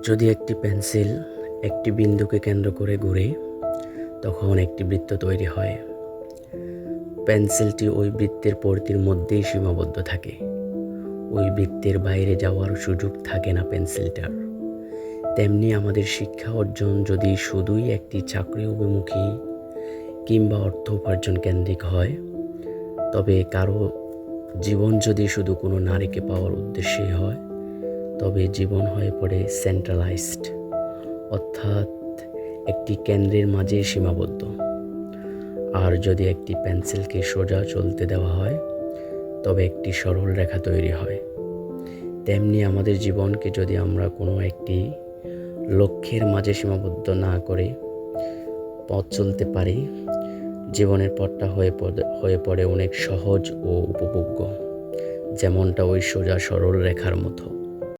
যদি একটি পেন্সিল একটি বিন্দুকে কেন্দ্র করে ঘুরে, তখন একটি বৃত্ত তৈরি হয়। পেন্সিলটি ওই বৃত্তের পরিধির মধ্যেই সীমাবদ্ধ থাকে। ওই বৃত্তের বাইরে যাওয়ার সুযোগ থাকে না পেন্সিলটার। তেমনি আমাদের শিক্ষা অর্জন যদি শুধুই একটি চাকরি অভিমুখী কিংবা অর্থ উপার্জন কেন্দ্রিক হয়, তবে কারো জীবন যদি শুধু কোনো নারীকে পাওয়ার উদ্দেশ্যেই হয়, তবে জীবন হয়ে পড়ে সেন্ট্রালাইজড, অর্থাৎ একটি কেন্দ্রের মাঝে সীমাবদ্ধ। আর যদি একটি পেন্সিলকে সোজা চলতে দেওয়া হয়, তবে একটি সরল রেখা তৈরি হয়। তেমনি আমাদের জীবনকে যদি আমরা কোনো একটি লক্ষ্যের মাঝে সীমাবদ্ধ না করে পথ চলতে পারি, জীবনের পথটা হয়ে পড়ে অনেক সহজ ও উপভোগ্য, যেমনটা ওই সোজা সরল রেখার মতো।